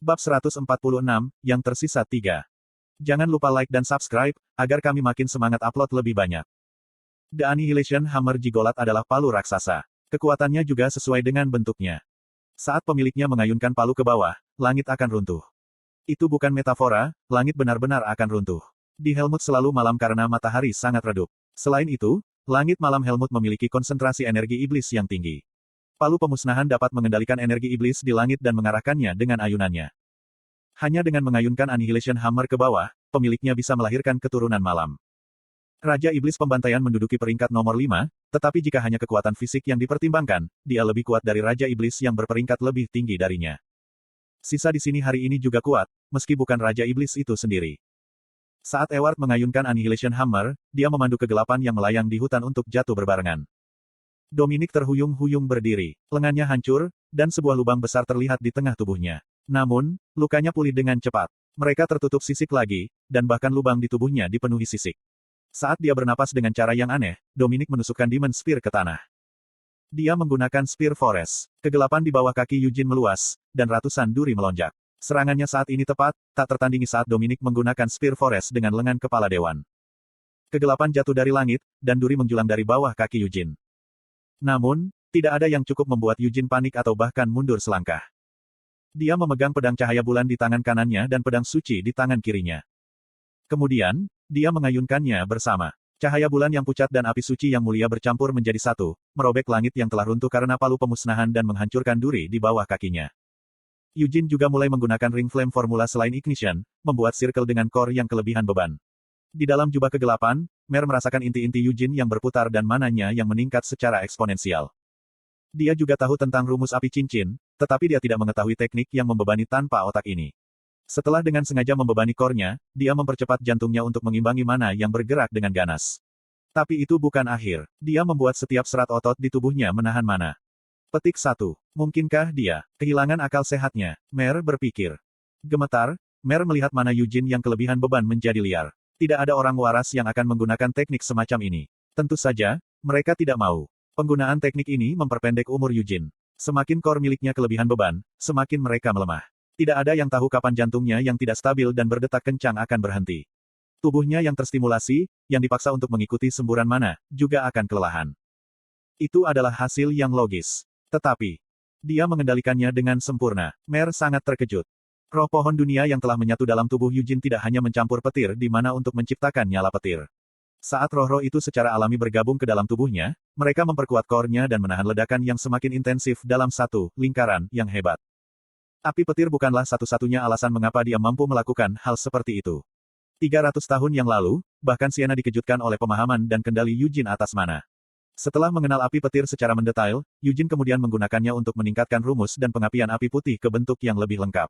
Bab 146, yang tersisa 3. Jangan lupa like dan subscribe, agar kami makin semangat upload lebih banyak. The Annihilation Hammer Gigolat adalah palu raksasa. Kekuatannya juga sesuai dengan bentuknya. Saat pemiliknya mengayunkan palu ke bawah, langit akan runtuh. Itu bukan metafora, langit benar-benar akan runtuh. Di Helmut selalu malam karena matahari sangat redup. Selain itu, langit malam Helmut memiliki konsentrasi energi iblis yang tinggi. Palu pemusnahan dapat mengendalikan energi iblis di langit dan mengarahkannya dengan ayunannya. Hanya dengan mengayunkan Annihilation Hammer ke bawah, pemiliknya bisa melahirkan keturunan malam. Raja Iblis Pembantaian menduduki peringkat nomor 5, tetapi jika hanya kekuatan fisik yang dipertimbangkan, dia lebih kuat dari Raja Iblis yang berperingkat lebih tinggi darinya. Sisa di sini hari ini juga kuat, meski bukan Raja Iblis itu sendiri. Saat Eward mengayunkan Annihilation Hammer, dia memandu kegelapan yang melayang di hutan untuk jatuh berbarengan. Dominic terhuyung-huyung berdiri, lengannya hancur, dan sebuah lubang besar terlihat di tengah tubuhnya. Namun, lukanya pulih dengan cepat. Mereka tertutup sisik lagi, dan bahkan lubang di tubuhnya dipenuhi sisik. Saat dia bernapas dengan cara yang aneh, Dominic menusukkan Demon Spear ke tanah. Dia menggunakan Spear Forest. Kegelapan di bawah kaki Eugene meluas, dan ratusan duri melonjak. Serangannya saat ini tepat, tak tertandingi saat Dominic menggunakan Spear Forest dengan lengan kepala dewan. Kegelapan jatuh dari langit, dan duri menjulang dari bawah kaki Eugene. Namun, tidak ada yang cukup membuat Eugene panik atau bahkan mundur selangkah. Dia memegang pedang cahaya bulan di tangan kanannya dan pedang suci di tangan kirinya. Kemudian, dia mengayunkannya bersama. Cahaya bulan yang pucat dan api suci yang mulia bercampur menjadi satu, merobek langit yang telah runtuh karena palu pemusnahan dan menghancurkan duri di bawah kakinya. Eugene juga mulai menggunakan ring flame formula selain ignition, membuat circle dengan core yang kelebihan beban. Di dalam jubah kegelapan, Mer merasakan inti-inti Eugene yang berputar dan mananya yang meningkat secara eksponensial. Dia juga tahu tentang rumus api cincin, tetapi dia tidak mengetahui teknik yang membebani tanpa otak ini. Setelah dengan sengaja membebani core-nya, dia mempercepat jantungnya untuk mengimbangi mana yang bergerak dengan ganas. Tapi itu bukan akhir. Dia membuat setiap serat otot di tubuhnya menahan mana. Petik 1. Mungkinkah dia kehilangan akal sehatnya? Mer berpikir. Gemetar, Mer melihat mana Eugene yang kelebihan beban menjadi liar. Tidak ada orang waras yang akan menggunakan teknik semacam ini. Tentu saja, mereka tidak mau. Penggunaan teknik ini memperpendek umur Eugene. Semakin core miliknya kelebihan beban, semakin mereka melemah. Tidak ada yang tahu kapan jantungnya yang tidak stabil dan berdetak kencang akan berhenti. Tubuhnya yang terstimulasi, yang dipaksa untuk mengikuti semburan mana, juga akan kelelahan. Itu adalah hasil yang logis. Tetapi, dia mengendalikannya dengan sempurna. Mer sangat terkejut. Roh pohon dunia yang telah menyatu dalam tubuh Eugene tidak hanya mencampur petir di mana untuk menciptakan nyala petir. Saat roh-roh itu secara alami bergabung ke dalam tubuhnya, mereka memperkuat core-nya dan menahan ledakan yang semakin intensif dalam satu lingkaran yang hebat. Api petir bukanlah satu-satunya alasan mengapa dia mampu melakukan hal seperti itu. 300 tahun yang lalu, bahkan Sienna dikejutkan oleh pemahaman dan kendali Eugene atas mana. Setelah mengenal api petir secara mendetail, Eugene kemudian menggunakannya untuk meningkatkan rumus dan pengapian api putih ke bentuk yang lebih lengkap.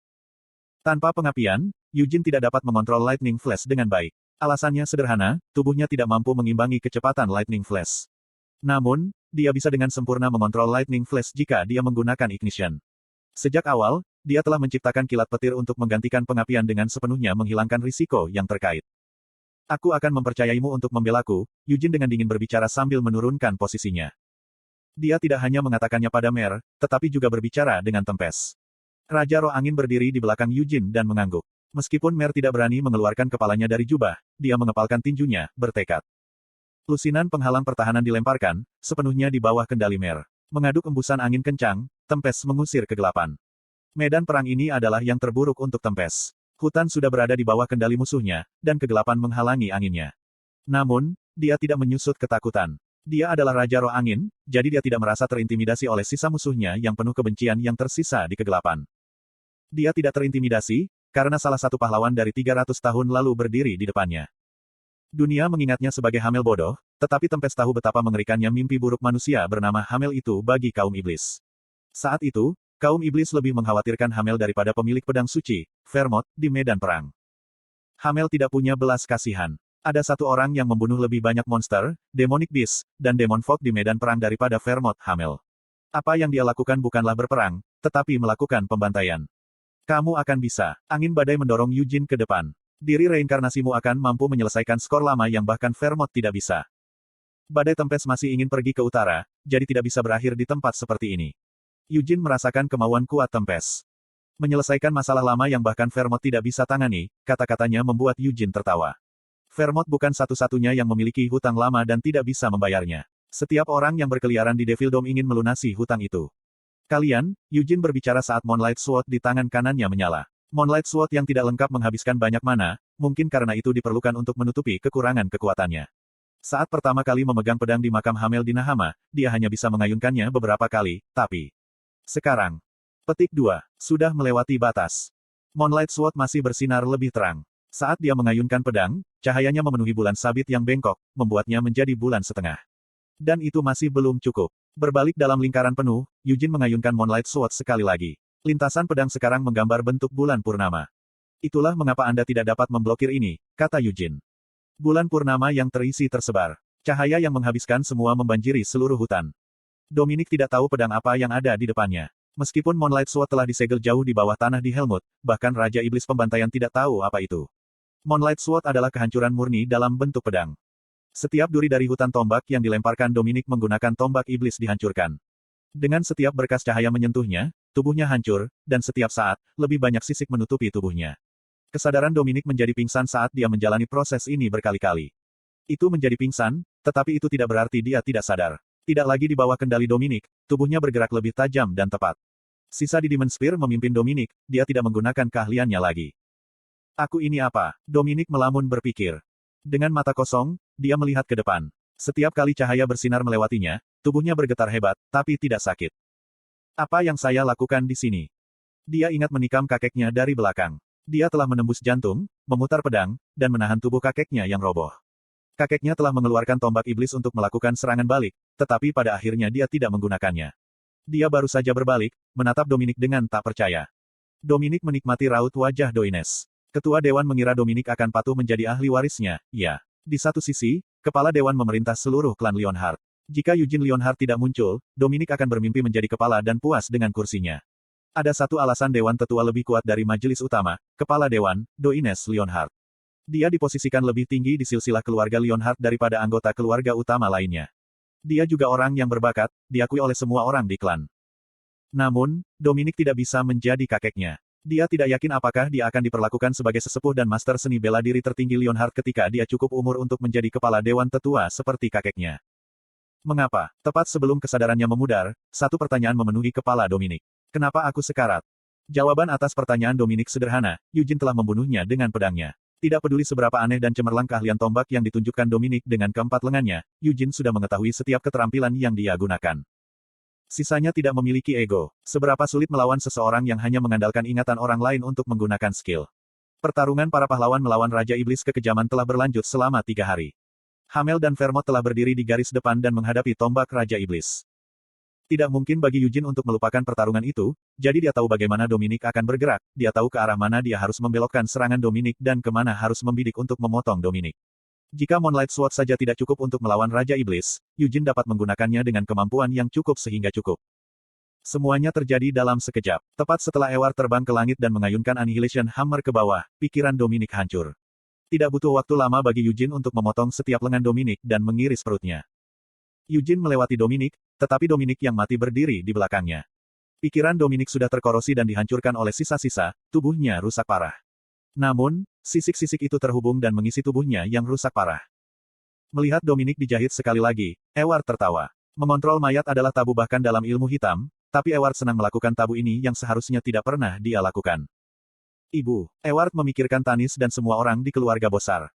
Tanpa pengapian, Eugene tidak dapat mengontrol Lightning Flash dengan baik. Alasannya sederhana, tubuhnya tidak mampu mengimbangi kecepatan Lightning Flash. Namun, dia bisa dengan sempurna mengontrol Lightning Flash jika dia menggunakan ignition. Sejak awal, dia telah menciptakan kilat petir untuk menggantikan pengapian dengan sepenuhnya menghilangkan risiko yang terkait. Aku akan mempercayaimu untuk membelaku, Eugene dengan dingin berbicara sambil menurunkan posisinya. Dia tidak hanya mengatakannya pada Mer, tetapi juga berbicara dengan Tempest. Raja Roh Angin berdiri di belakang Eugene dan mengangguk. Meskipun Mer tidak berani mengeluarkan kepalanya dari jubah, dia mengepalkan tinjunya, bertekad. Lusinan penghalang pertahanan dilemparkan, sepenuhnya di bawah kendali Mer. Mengaduk embusan angin kencang, Tempest mengusir kegelapan. Medan perang ini adalah yang terburuk untuk Tempest. Hutan sudah berada di bawah kendali musuhnya, dan kegelapan menghalangi anginnya. Namun, dia tidak menyusut ketakutan. Dia adalah Raja Roh Angin, jadi dia tidak merasa terintimidasi oleh sisa musuhnya yang penuh kebencian yang tersisa di kegelapan. Dia tidak terintimidasi, karena salah satu pahlawan dari 300 tahun lalu berdiri di depannya. Dunia mengingatnya sebagai Hamel bodoh, tetapi Tempest tahu betapa mengerikannya mimpi buruk manusia bernama Hamel itu bagi kaum iblis. Saat itu, kaum iblis lebih mengkhawatirkan Hamel daripada pemilik pedang suci, Vermont, di medan perang. Hamel tidak punya belas kasihan. Ada satu orang yang membunuh lebih banyak monster, demonic beast, dan demon folk di medan perang daripada Vermont Hamel. Apa yang dia lakukan bukanlah berperang, tetapi melakukan pembantaian. Kamu akan bisa. Angin badai mendorong Eugene ke depan. Diri reinkarnasimu akan mampu menyelesaikan skor lama yang bahkan Vermont tidak bisa. Badai Tempest masih ingin pergi ke utara, jadi tidak bisa berakhir di tempat seperti ini. Eugene merasakan kemauan kuat Tempest. Menyelesaikan masalah lama yang bahkan Vermont tidak bisa tangani, kata-katanya membuat Eugene tertawa. Vermont bukan satu-satunya yang memiliki hutang lama dan tidak bisa membayarnya. Setiap orang yang berkeliaran di Devil Dome ingin melunasi hutang itu. Kalian, Eugene berbicara saat Moonlight Sword di tangan kanannya menyala. Moonlight Sword yang tidak lengkap menghabiskan banyak mana, mungkin karena itu diperlukan untuk menutupi kekurangan kekuatannya. Saat pertama kali memegang pedang di makam Hamel di Nahama, dia hanya bisa mengayunkannya beberapa kali, tapi... Sekarang. Petik 2. Sudah melewati batas. Moonlight Sword masih bersinar lebih terang. Saat dia mengayunkan pedang, cahayanya memenuhi bulan sabit yang bengkok, membuatnya menjadi bulan setengah. Dan itu masih belum cukup. Berbalik dalam lingkaran penuh, Eugene mengayunkan Moonlight Sword sekali lagi. Lintasan pedang sekarang menggambar bentuk bulan purnama. Itulah mengapa Anda tidak dapat memblokir ini, kata Eugene. Bulan purnama yang terisi tersebar. Cahaya yang menghabiskan semua membanjiri seluruh hutan. Dominic tidak tahu pedang apa yang ada di depannya. Meskipun Moonlight Sword telah disegel jauh di bawah tanah di Helmut, bahkan Raja Iblis Pembantaian tidak tahu apa itu. Moonlight Sword adalah kehancuran murni dalam bentuk pedang. Setiap duri dari hutan tombak yang dilemparkan Dominic menggunakan tombak iblis dihancurkan. Dengan setiap berkas cahaya menyentuhnya, tubuhnya hancur, dan setiap saat, lebih banyak sisik menutupi tubuhnya. Kesadaran Dominic menjadi pingsan saat dia menjalani proses ini berkali-kali. Itu menjadi pingsan, tetapi itu tidak berarti dia tidak sadar. Tidak lagi di bawah kendali Dominic, tubuhnya bergerak lebih tajam dan tepat. Sisa di Demon Spear memimpin Dominic, dia tidak menggunakan keahliannya lagi. Aku ini apa? Dominic melamun berpikir. Dengan mata kosong, dia melihat ke depan. Setiap kali cahaya bersinar melewatinya, tubuhnya bergetar hebat, tapi tidak sakit. Apa yang saya lakukan di sini? Dia ingat menikam kakeknya dari belakang. Dia telah menembus jantung, memutar pedang, dan menahan tubuh kakeknya yang roboh. Kakeknya telah mengeluarkan tombak iblis untuk melakukan serangan balik, tetapi pada akhirnya dia tidak menggunakannya. Dia baru saja berbalik, menatap Dominic dengan tak percaya. Dominic menikmati raut wajah Doines. Ketua Dewan mengira Dominic akan patuh menjadi ahli warisnya, ya. Di satu sisi, Kepala Dewan memerintah seluruh klan Leonhardt. Jika Eugene Leonhardt tidak muncul, Dominic akan bermimpi menjadi kepala dan puas dengan kursinya. Ada satu alasan Dewan Tetua lebih kuat dari Majelis Utama, Kepala Dewan, Doines Leonhardt. Dia diposisikan lebih tinggi di silsilah keluarga Leonhardt daripada anggota keluarga utama lainnya. Dia juga orang yang berbakat, diakui oleh semua orang di klan. Namun, Dominic tidak bisa menjadi kakeknya. Dia tidak yakin apakah dia akan diperlakukan sebagai sesepuh dan master seni bela diri tertinggi Leonhardt ketika dia cukup umur untuk menjadi kepala dewan tetua seperti kakeknya. Mengapa? Tepat sebelum kesadarannya memudar, satu pertanyaan memenuhi kepala Dominic. Kenapa aku sekarat? Jawaban atas pertanyaan Dominic sederhana, Eugene telah membunuhnya dengan pedangnya. Tidak peduli seberapa aneh dan cemerlang keahlian tombak yang ditunjukkan Dominic dengan keempat lengannya, Eugene sudah mengetahui setiap keterampilan yang dia gunakan. Sisanya tidak memiliki ego. Seberapa sulit melawan seseorang yang hanya mengandalkan ingatan orang lain untuk menggunakan skill. Pertarungan para pahlawan melawan Raja Iblis kekejaman telah berlanjut selama 3 hari. Hamel dan Vermont telah berdiri di garis depan dan menghadapi tombak Raja Iblis. Tidak mungkin bagi Eugene untuk melupakan pertarungan itu, jadi dia tahu bagaimana Dominic akan bergerak, dia tahu ke arah mana dia harus membelokkan serangan Dominic dan kemana harus membidik untuk memotong Dominic. Jika Moonlight Sword saja tidak cukup untuk melawan Raja Iblis, Eugene dapat menggunakannya dengan kemampuan yang cukup sehingga cukup. Semuanya terjadi dalam sekejap. Tepat setelah Eward terbang ke langit dan mengayunkan Annihilation Hammer ke bawah, pikiran Dominic hancur. Tidak butuh waktu lama bagi Eugene untuk memotong setiap lengan Dominic dan mengiris perutnya. Eugene melewati Dominic, tetapi Dominic yang mati berdiri di belakangnya. Pikiran Dominic sudah terkorosi dan dihancurkan oleh sisa-sisa, tubuhnya rusak parah. Namun, sisik-sisik itu terhubung dan mengisi tubuhnya yang rusak parah. Melihat Dominic dijahit sekali lagi, Eward tertawa. Mengontrol mayat adalah tabu bahkan dalam ilmu hitam, tapi Eward senang melakukan tabu ini yang seharusnya tidak pernah dia lakukan. Ibu, Eward memikirkan Tanis dan semua orang di keluarga besar.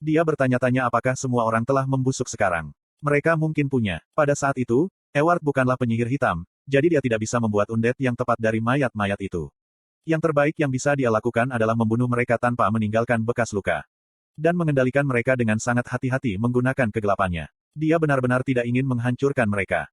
Dia bertanya-tanya apakah semua orang telah membusuk sekarang. Mereka mungkin punya. Pada saat itu, Eward bukanlah penyihir hitam, jadi dia tidak bisa membuat undead yang tepat dari mayat-mayat itu. Yang terbaik yang bisa dia lakukan adalah membunuh mereka tanpa meninggalkan bekas luka. Dan mengendalikan mereka dengan sangat hati-hati menggunakan kegelapannya. Dia benar-benar tidak ingin menghancurkan mereka.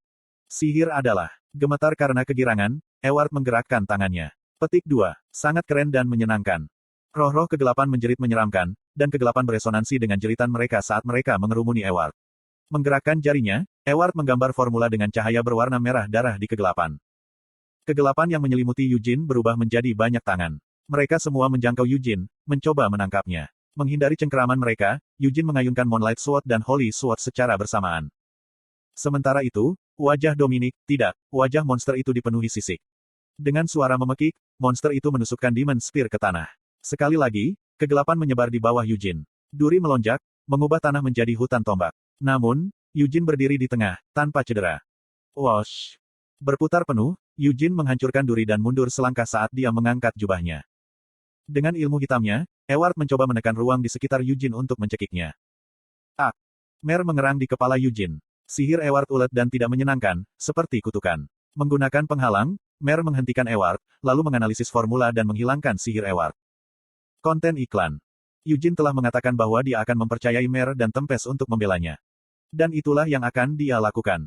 Sihir adalah gemetar karena kegirangan, Eward menggerakkan tangannya. Petik 2. Sangat keren dan menyenangkan. Roh-roh kegelapan menjerit menyeramkan, dan kegelapan beresonansi dengan jeritan mereka saat mereka mengerumuni Eward. Menggerakkan jarinya, Eward menggambar formula dengan cahaya berwarna merah darah di kegelapan. Kegelapan yang menyelimuti Eugene berubah menjadi banyak tangan. Mereka semua menjangkau Eugene, mencoba menangkapnya. Menghindari cengkeraman mereka, Eugene mengayunkan Moonlight Sword dan Holy Sword secara bersamaan. Sementara itu, wajah Dominic, tidak, wajah monster itu dipenuhi sisik. Dengan suara memekik, monster itu menusukkan Demon Spear ke tanah. Sekali lagi, kegelapan menyebar di bawah Yujin. Duri melonjak, mengubah tanah menjadi hutan tombak. Namun, Yujin berdiri di tengah, tanpa cedera. Wosh! Berputar penuh, Yujin menghancurkan duri dan mundur selangkah saat dia mengangkat jubahnya. Dengan ilmu hitamnya, Eward mencoba menekan ruang di sekitar Yujin untuk mencekiknya. Mer mengerang di kepala Yujin. Sihir Eward ulet dan tidak menyenangkan, seperti kutukan. Menggunakan penghalang, Mer menghentikan Eward, lalu menganalisis formula dan menghilangkan sihir Eward. Konten iklan. Yujin telah mengatakan bahwa dia akan mempercayai Mer dan Tempest untuk membelanya. Dan itulah yang akan dia lakukan.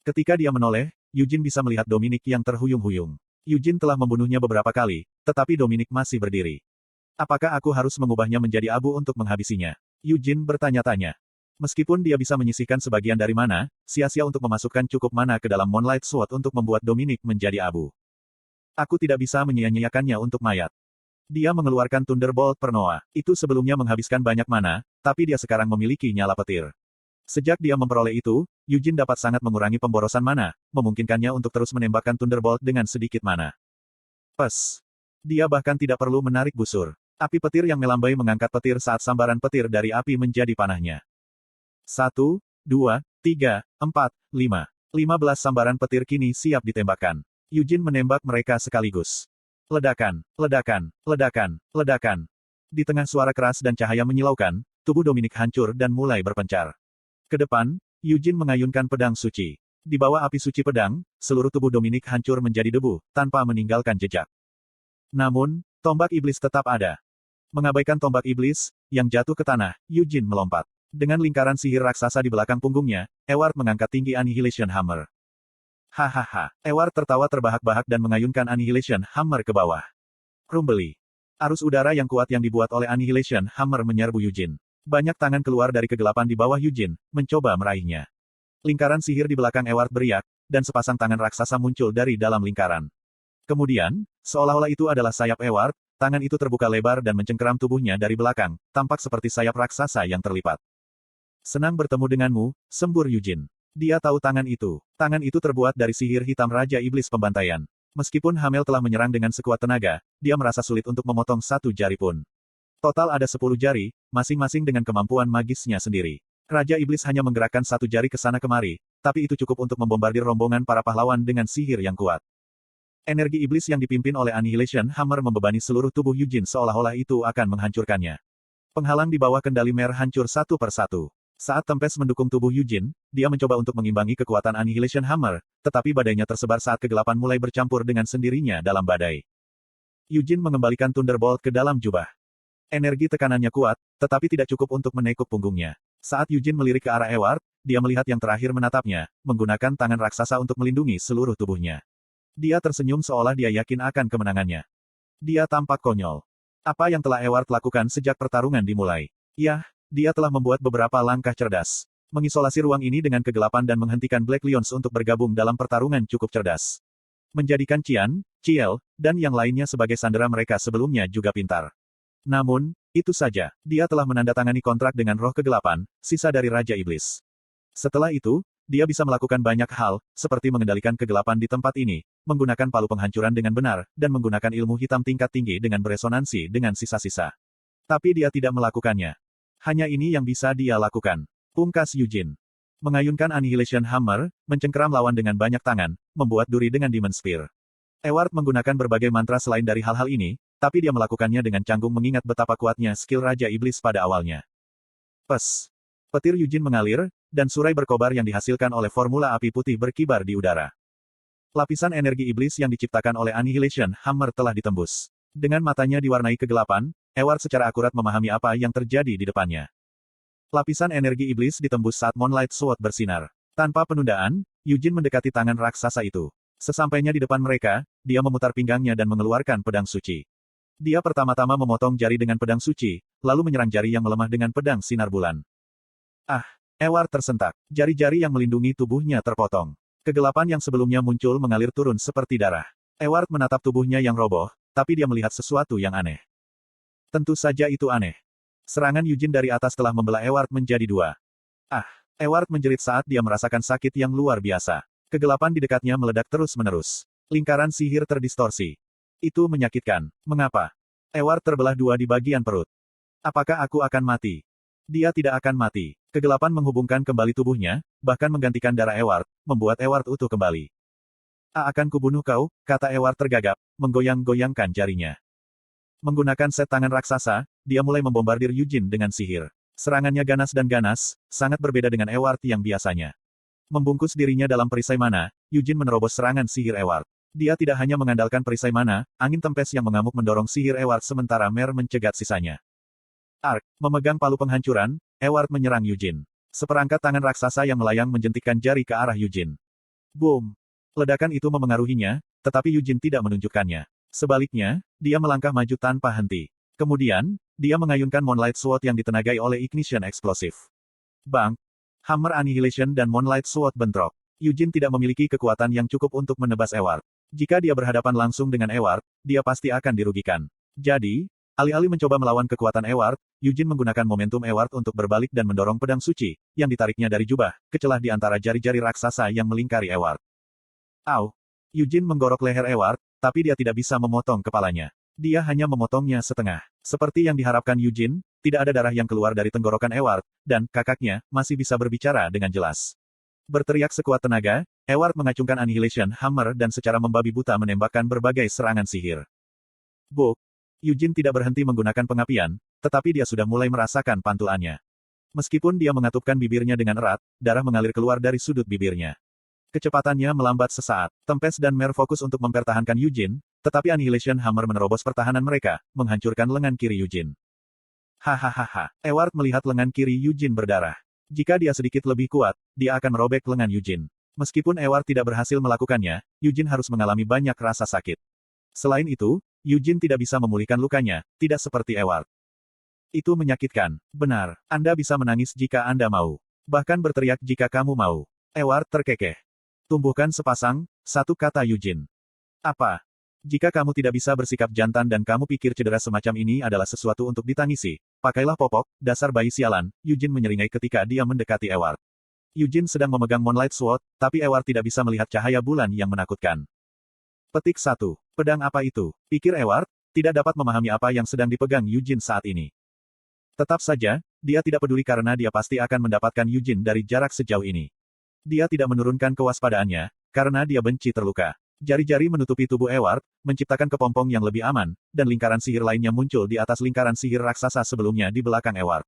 Ketika dia menoleh, Yujin bisa melihat Dominic yang terhuyung-huyung. Yujin telah membunuhnya beberapa kali, tetapi Dominic masih berdiri. Apakah aku harus mengubahnya menjadi abu untuk menghabisinya? Yujin bertanya-tanya. Meskipun dia bisa menyisihkan sebagian dari mana, sia-sia untuk memasukkan cukup mana ke dalam Moonlight Sword untuk membuat Dominic menjadi abu. Aku tidak bisa menyia-nyiakannya untuk mayat. Dia mengeluarkan Thunderbolt Pernoa. Itu sebelumnya menghabiskan banyak mana, tapi dia sekarang memiliki nyala petir. Sejak dia memperoleh itu, Yujin dapat sangat mengurangi pemborosan mana, memungkinkannya untuk terus menembakkan Thunderbolt dengan sedikit mana. Pes. Dia bahkan tidak perlu menarik busur. Api petir yang melambai mengangkat petir saat sambaran petir dari api menjadi panahnya. 1, 2, 3, 4, 5. 15 sambaran petir kini siap ditembakkan. Yujin menembak mereka sekaligus. Ledakan, ledakan, ledakan, ledakan. Di tengah suara keras dan cahaya menyilaukan, tubuh Dominic hancur dan mulai berpencar. Ke depan, Yujin mengayunkan pedang suci. Di bawah api suci pedang, seluruh tubuh Dominic hancur menjadi debu, tanpa meninggalkan jejak. Namun, tombak iblis tetap ada. Mengabaikan tombak iblis, yang jatuh ke tanah, Yujin melompat. Dengan lingkaran sihir raksasa di belakang punggungnya, Eward mengangkat tinggi Annihilation Hammer. Hahaha. Eward tertawa terbahak-bahak dan mengayunkan Annihilation Hammer ke bawah. Rumbeli. Arus udara yang kuat yang dibuat oleh Annihilation Hammer menyerbu Yujin. Banyak tangan keluar dari kegelapan di bawah Yujin, mencoba meraihnya. Lingkaran sihir di belakang Eward beriak, dan sepasang tangan raksasa muncul dari dalam lingkaran. Kemudian, seolah-olah itu adalah sayap Eward, tangan itu terbuka lebar dan mencengkeram tubuhnya dari belakang, tampak seperti sayap raksasa yang terlipat. Senang bertemu denganmu, sembur Yujin. Dia tahu tangan itu. Tangan itu terbuat dari sihir hitam Raja Iblis Pembantaian. Meskipun Hamel telah menyerang dengan sekuat tenaga, dia merasa sulit untuk memotong satu jari pun. Total ada 10 jari, masing-masing dengan kemampuan magisnya sendiri. Raja Iblis hanya menggerakkan satu jari ke sana kemari, tapi itu cukup untuk membombardir rombongan para pahlawan dengan sihir yang kuat. Energi iblis yang dipimpin oleh Annihilation Hammer membebani seluruh tubuh Yujin seolah-olah itu akan menghancurkannya. Penghalang di bawah kendali Mer hancur satu per satu. Saat Tempest mendukung tubuh Yujin, dia mencoba untuk mengimbangi kekuatan Annihilation Hammer, tetapi badainya tersebar saat kegelapan mulai bercampur dengan sendirinya dalam badai. Yujin mengembalikan Thunderbolt ke dalam jubah. Energi tekanannya kuat, tetapi tidak cukup untuk menekuk punggungnya. Saat Yujin melirik ke arah Eward, dia melihat yang terakhir menatapnya, menggunakan tangan raksasa untuk melindungi seluruh tubuhnya. Dia tersenyum seolah dia yakin akan kemenangannya. Dia tampak konyol. Apa yang telah Eward lakukan sejak pertarungan dimulai? Yah, dia telah membuat beberapa langkah cerdas. Mengisolasi ruang ini dengan kegelapan dan menghentikan Black Lions untuk bergabung dalam pertarungan cukup cerdas. Menjadikan Qian, Ciel, dan yang lainnya sebagai sandera mereka sebelumnya juga pintar. Namun, itu saja, dia telah menandatangani kontrak dengan roh kegelapan, sisa dari Raja Iblis. Setelah itu, dia bisa melakukan banyak hal, seperti mengendalikan kegelapan di tempat ini, menggunakan palu penghancuran dengan benar, dan menggunakan ilmu hitam tingkat tinggi dengan beresonansi dengan sisa-sisa. Tapi dia tidak melakukannya. Hanya ini yang bisa dia lakukan. Pungkas Yujin. Mengayunkan Annihilation Hammer, mencengkeram lawan dengan banyak tangan, membuat duri dengan Demon Spear. Eward menggunakan berbagai mantra selain dari hal-hal ini, tapi dia melakukannya dengan canggung mengingat betapa kuatnya skill Raja Iblis pada awalnya. Pes. Petir Yujin mengalir, dan surai berkobar yang dihasilkan oleh formula api putih berkibar di udara. Lapisan energi iblis yang diciptakan oleh Annihilation Hammer telah ditembus. Dengan matanya diwarnai kegelapan, Eward secara akurat memahami apa yang terjadi di depannya. Lapisan energi iblis ditembus saat Moonlight Sword bersinar. Tanpa penundaan, Yujin mendekati tangan raksasa itu. Sesampainya di depan mereka, dia memutar pinggangnya dan mengeluarkan pedang suci. Dia pertama-tama memotong jari dengan pedang suci, lalu menyerang jari yang melemah dengan pedang sinar bulan. Eward tersentak. Jari-jari yang melindungi tubuhnya terpotong. Kegelapan yang sebelumnya muncul mengalir turun seperti darah. Eward menatap tubuhnya yang roboh, tapi dia melihat sesuatu yang aneh. Tentu saja itu aneh. Serangan Yujin dari atas telah membelah Eward menjadi dua. Eward menjerit saat dia merasakan sakit yang luar biasa. Kegelapan di dekatnya meledak terus-menerus. Lingkaran sihir terdistorsi. Itu menyakitkan. Mengapa? Eward terbelah dua di bagian perut. Apakah aku akan mati? Dia tidak akan mati. Kegelapan menghubungkan kembali tubuhnya, bahkan menggantikan darah Eward, membuat Eward utuh kembali. Akan kubunuh kau, kata Eward tergagap, menggoyang-goyangkan jarinya. Menggunakan set tangan raksasa, dia mulai membombardir Eugene dengan sihir. Serangannya ganas dan ganas, sangat berbeda dengan Eward yang biasanya. Membungkus dirinya dalam perisai mana, Eugene menerobos serangan sihir Eward. Dia tidak hanya mengandalkan perisai mana, angin tempes yang mengamuk mendorong sihir Eward sementara Mer mencegat sisanya. Ark, memegang palu penghancuran, Eward menyerang Eugene. Seperangkat tangan raksasa yang melayang menjentikkan jari ke arah Eugene. Boom! Ledakan itu memengaruhinya, tetapi Eugene tidak menunjukkannya. Sebaliknya, dia melangkah maju tanpa henti. Kemudian, dia mengayunkan Moonlight Sword yang ditenagai oleh Ignition Explosive. Bang! Hammer Annihilation dan Moonlight Sword bentrok. Eugene tidak memiliki kekuatan yang cukup untuk menebas Eward. Jika dia berhadapan langsung dengan Eward, dia pasti akan dirugikan. Jadi, alih-alih mencoba melawan kekuatan Eward, Eugene menggunakan momentum Eward untuk berbalik dan mendorong pedang suci, yang ditariknya dari jubah, ke celah di antara jari-jari raksasa yang melingkari Eward. Au! Eugene menggorok leher Eward, tapi dia tidak bisa memotong kepalanya. Dia hanya memotongnya setengah. Seperti yang diharapkan Eugene, tidak ada darah yang keluar dari tenggorokan Eward, dan kakaknya masih bisa berbicara dengan jelas. Berteriak sekuat tenaga, Eward mengacungkan Annihilation Hammer dan secara membabi buta menembakkan berbagai serangan sihir. Buk! Eugene tidak berhenti menggunakan pengapian, tetapi dia sudah mulai merasakan pantulannya. Meskipun dia mengatupkan bibirnya dengan erat, darah mengalir keluar dari sudut bibirnya. Kecepatannya melambat sesaat. Tempest dan Mer fokus untuk mempertahankan Eugene, tetapi Annihilation Hammer menerobos pertahanan mereka, menghancurkan lengan kiri Eugene. Hahaha. Eward melihat lengan kiri Eugene berdarah. Jika dia sedikit lebih kuat, dia akan merobek lengan Eugene. Meskipun Eward tidak berhasil melakukannya, Eugene harus mengalami banyak rasa sakit. Selain itu, Eugene tidak bisa memulihkan lukanya, tidak seperti Eward. Itu menyakitkan. Benar, Anda bisa menangis jika Anda mau. Bahkan berteriak jika kamu mau. Eward terkekeh. Tumbuhkan sepasang, satu kata Eugene. Apa? Jika kamu tidak bisa bersikap jantan dan kamu pikir cedera semacam ini adalah sesuatu untuk ditangisi, pakailah popok, dasar bayi sialan, Eugene menyeringai ketika dia mendekati Eward. Eugene sedang memegang Moonlight Sword, tapi Eward tidak bisa melihat cahaya bulan yang menakutkan. Petik 1. Pedang apa itu? Pikir Eward, tidak dapat memahami apa yang sedang dipegang Eugene saat ini. Tetap saja, dia tidak peduli karena dia pasti akan mendapatkan Eugene dari jarak sejauh ini. Dia tidak menurunkan kewaspadaannya, karena dia benci terluka. Jari-jari menutupi tubuh Eward, menciptakan kepompong yang lebih aman, dan lingkaran sihir lainnya muncul di atas lingkaran sihir raksasa sebelumnya di belakang Eward.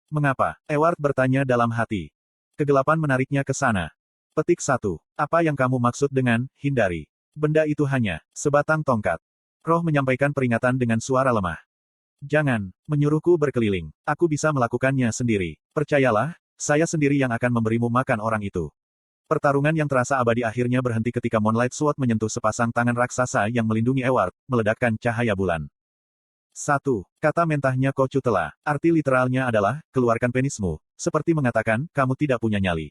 Mengapa? Eward bertanya dalam hati. Kegelapan menariknya ke sana. Petik 1. Apa yang kamu maksud dengan, hindari? Benda itu hanya sebatang tongkat. Roh menyampaikan peringatan dengan suara lemah. Jangan menyuruhku berkeliling. Aku bisa melakukannya sendiri. Percayalah, saya sendiri yang akan memberimu makan orang itu. Pertarungan yang terasa abadi akhirnya berhenti ketika Moonlight Sword menyentuh sepasang tangan raksasa yang melindungi Eward, meledakkan cahaya bulan. 1. Kata mentahnya Kocu telah. Arti literalnya adalah, keluarkan penismu, seperti mengatakan, kamu tidak punya nyali.